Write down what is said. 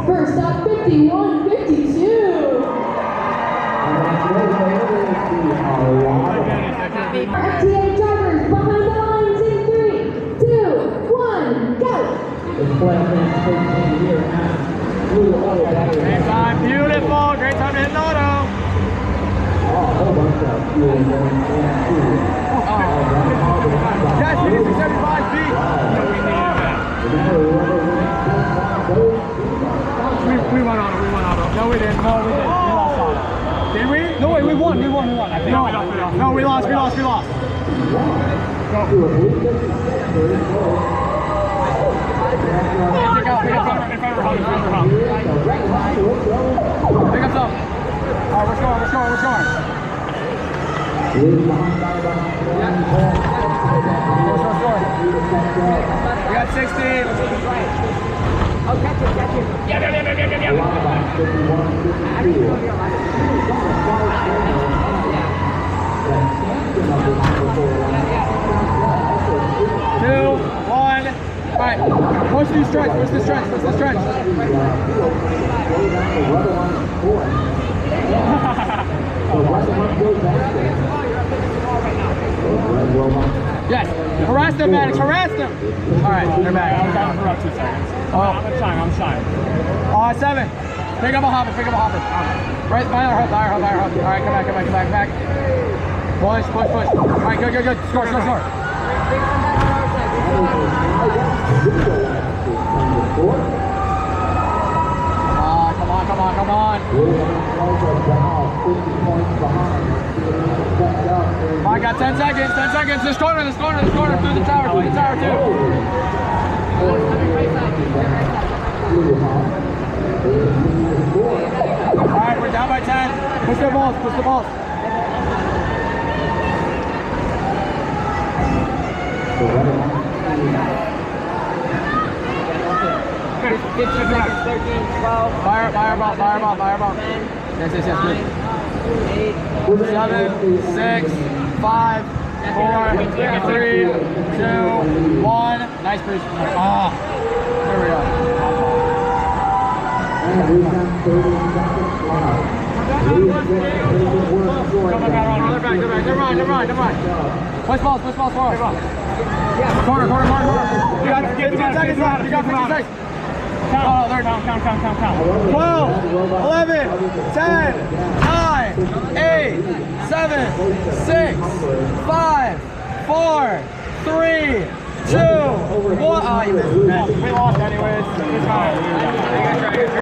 First up, 51-52. FTA drivers behind the lines in 3, 2, 1, go! Great time, beautiful. Great time to hit the auto. Yes, we need 675 feet. We won auto. No, we didn't. We lost auto. Did we? No, wait, we won. I think. No, we lost. Go. Pick up hump. Pick up some. All right, we're scoring. We got 16. Oh, catch him. Yeah. Two, one. All right, push the stretch. Yes, harass them, Maddox, harass them. All right, they're back. I'm down for about 2 seconds. I'm shying. 7. Pick up a hopper. Right, by our hook. All right, come back. Push. All right, good. Score. Come on. I got 10 seconds. This corner, through the tower too. All right, we're down by 10. Push the balls. 15 seconds, 13, 12. Fireball. 10, Yes, 9, good. 8, 7, 6, 5, 4, 3, 2, 1. Nice push. There we go. They're right. Push balls forward. Corner. You got 15 seconds left. Count. 12, 11, 10, 9, 8, 7, 6, 5, 4, 3, 2, 1. Oh, you missed. We lost anyways. It's fine.